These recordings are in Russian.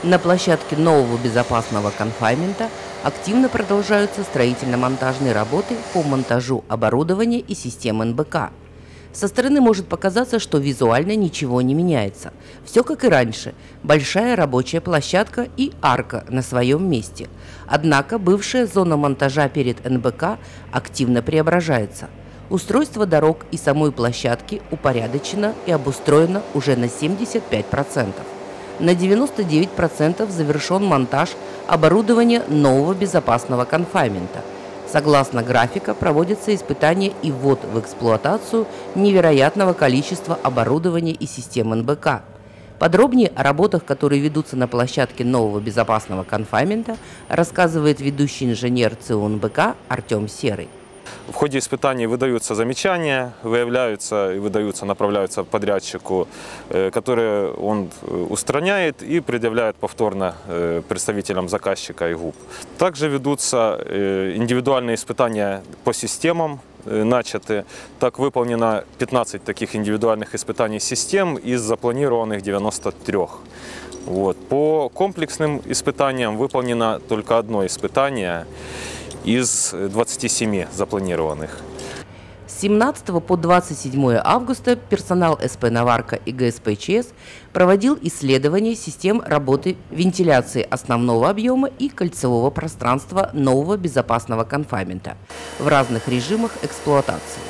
На площадке нового безопасного конфайнмента активно продолжаются строительно-монтажные работы по монтажу оборудования и систем НБК. Со стороны может показаться, что визуально ничего не меняется. Все как и раньше. Большая рабочая площадка и арка на своем месте. Однако бывшая зона монтажа перед НБК активно преображается. Устройство дорог и самой площадки упорядочено и обустроено уже на 75%. На 99% завершен монтаж оборудования нового безопасного конфайнмента. Согласно графика, проводятся испытания и ввод в эксплуатацию невероятного количества оборудования и систем НБК. Подробнее о работах, которые ведутся на площадке нового безопасного конфайнмента, рассказывает ведущий инженер ЦУ НБК Артем Серый. В ходе испытаний выдаются замечания, выявляются и выдаются, направляются подрядчику, которые он устраняет и предъявляет повторно представителям заказчика и ГУП. Также ведутся индивидуальные испытания по системам, начаты. Так выполнено 15 таких индивидуальных испытаний систем из запланированных 93. По комплексным испытаниям выполнено только одно испытание из 27 запланированных. С 17 по 27 августа персонал СП «Наварка» и ГСП ЧС проводил исследование систем работы вентиляции основного объема и кольцевого пространства нового безопасного конфайнмента в разных режимах эксплуатации.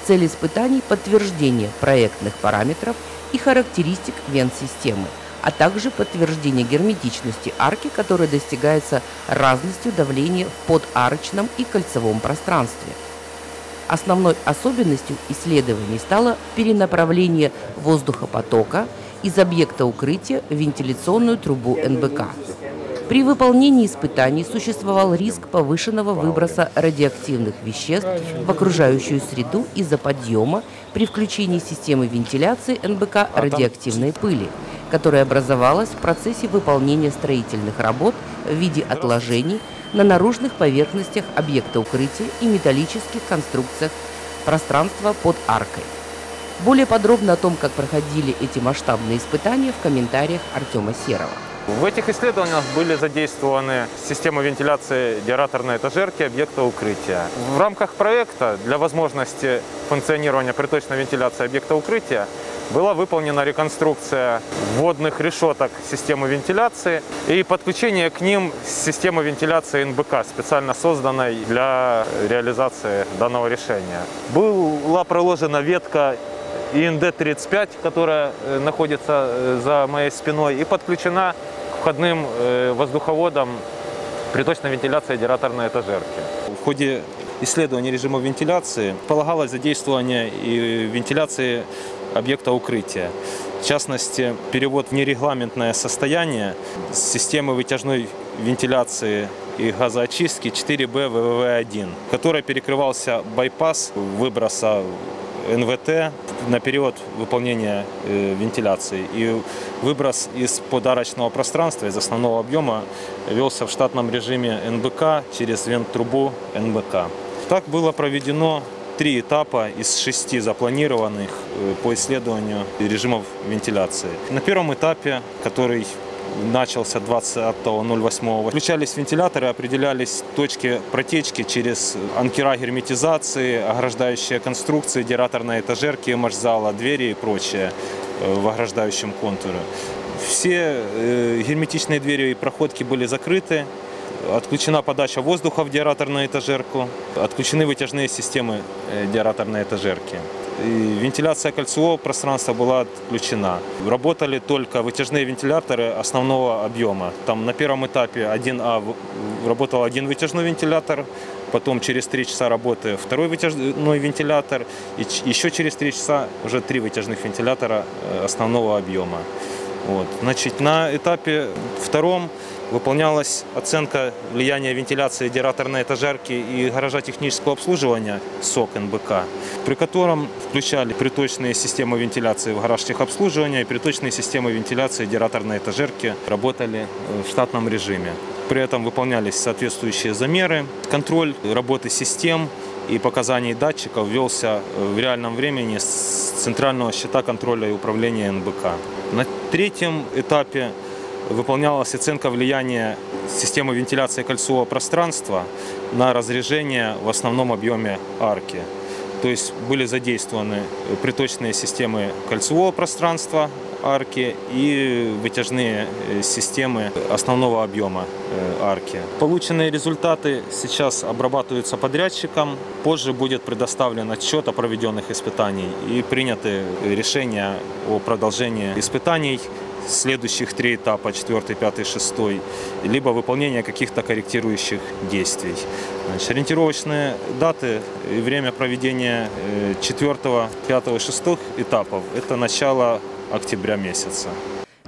Цель испытаний – подтверждение проектных параметров и характеристик вент-системы, а также подтверждение герметичности арки, которая достигается разностью давления в подарочном и кольцевом пространстве. Основной особенностью исследований стало перенаправление воздухопотока из объекта укрытия в вентиляционную трубу НБК. При выполнении испытаний существовал риск повышенного выброса радиоактивных веществ в окружающую среду из-за подъема при включении системы вентиляции НБК радиоактивной пыли, которая образовалась в процессе выполнения строительных работ в виде отложений на наружных поверхностях объекта укрытия и металлических конструкциях пространства под аркой. Более подробно о том, как проходили эти масштабные испытания, в комментариях Артема Серого. В этих исследованиях были задействованы системы вентиляции деараторной этажерки объекта укрытия. В рамках проекта для возможности функционирования приточной вентиляции объекта укрытия была выполнена реконструкция вводных решеток системы вентиляции и подключение к ним системы вентиляции НБК, специально созданной для реализации данного решения. Была проложена ветка ИНД-35, которая находится за моей спиной, и подключена к входным воздуховодам приточной вентиляции деараторной этажерки. В ходе исследования режима вентиляции полагалось задействование и вентиляции объекта укрытия. В частности, перевод в нерегламентное состояние системы вытяжной вентиляции и газоочистки 4Б ВВВ-1, в которой перекрывался байпас выброса НВТ на период выполнения вентиляции. И выброс из подарочного пространства, из основного объема, велся в штатном режиме НБК через вент-трубу НБК. Так было проведено 3 этапа из 6 запланированных по исследованию режимов вентиляции. На первом этапе, который начался 20.08, включались вентиляторы, определялись точки протечки через анкера герметизации, ограждающие конструкции, деараторной этажерки, марш-зала, двери и прочее в ограждающем контуре. Все герметичные двери и проходки были закрыты. Отключена подача воздуха в деараторную этажерку, отключены вытяжные системы деараторной этажерки. Вентиляция кольцевого пространства была отключена. Работали только вытяжные вентиляторы основного объема. Там на первом этапе 1А работал один вытяжной вентилятор, потом через 3 часа работы второй вытяжной вентилятор, и еще через 3 часа уже 3 вытяжных вентилятора основного объема. Значит, на этапе втором выполнялась оценка влияния вентиляции деараторной этажерки и гаража технического обслуживания СОК НБК, при котором включали приточные системы вентиляции в гараж техобслуживания и приточные системы вентиляции деараторной этажерки работали в штатном режиме. При этом выполнялись соответствующие замеры. Контроль работы систем и показаний датчиков велся в реальном времени с центрального щита контроля и управления НБК. На третьем этапе выполнялась оценка влияния системы вентиляции кольцевого пространства на разрежение в основном объеме арки. То есть были задействованы приточные системы кольцевого пространства арки и вытяжные системы основного объема арки. Полученные результаты сейчас обрабатываются подрядчиком. Позже будет предоставлен отчет о проведенных испытаниях и приняты решения о продолжении испытаний. Следующих 3 этапа, 4, 5, 6, либо выполнение каких-то корректирующих действий. Значит, ориентировочные даты и время проведения 4, 5, 6 этапов – это начало октября месяца.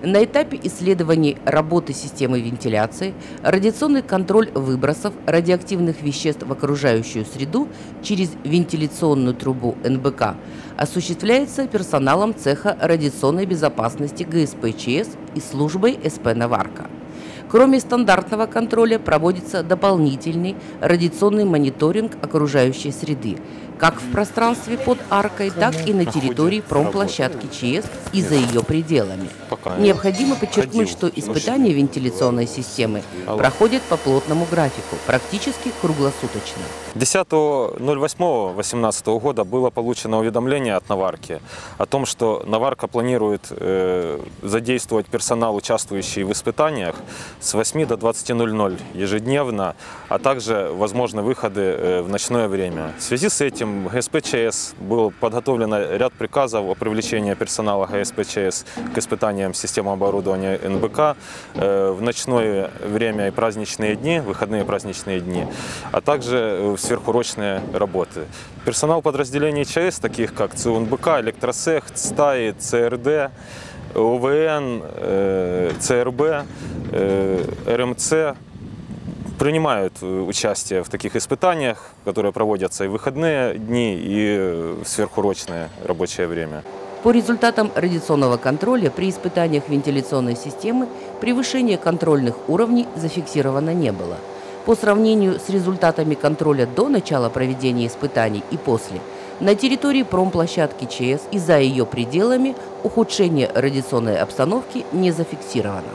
На этапе исследований работы системы вентиляции радиационный контроль выбросов радиоактивных веществ в окружающую среду через вентиляционную трубу НБК осуществляется персоналом цеха радиационной безопасности ГСП ЧС и службой СП «Наварка». Кроме стандартного контроля проводится дополнительный радиационный мониторинг окружающей среды, как в пространстве под аркой, так и на территории промплощадки ЧС и за ее пределами. Необходимо подчеркнуть, что испытания вентиляционной системы проходят по плотному графику, практически круглосуточно. 10.08.2018 года было получено уведомление от Наварки о том, что Наварка планирует задействовать персонал, участвующий в испытаниях, с 8 до 20:00 ежедневно, а также возможны выходы в ночное время. В связи с этим ГСП ЧС был подготовлен ряд приказов о привлечении персонала ГСП ЧС к испытаниям системы оборудования НБК в ночное время и праздничные дни, выходные праздничные дни, а также в сверхурочные работы. Персонал подразделений ЧС, таких как ЦУНБК, Электросех, ЦТАИ, ЦРД, ОВН, ЦРБ, РМЦ, принимают участие в таких испытаниях, которые проводятся и в выходные дни, и в сверхурочное рабочее время. По результатам радиационного контроля при испытаниях вентиляционной системы превышения контрольных уровней зафиксировано не было. По сравнению с результатами контроля до начала проведения испытаний и после, на территории промплощадки ЧС и за ее пределами ухудшение радиационной обстановки не зафиксировано.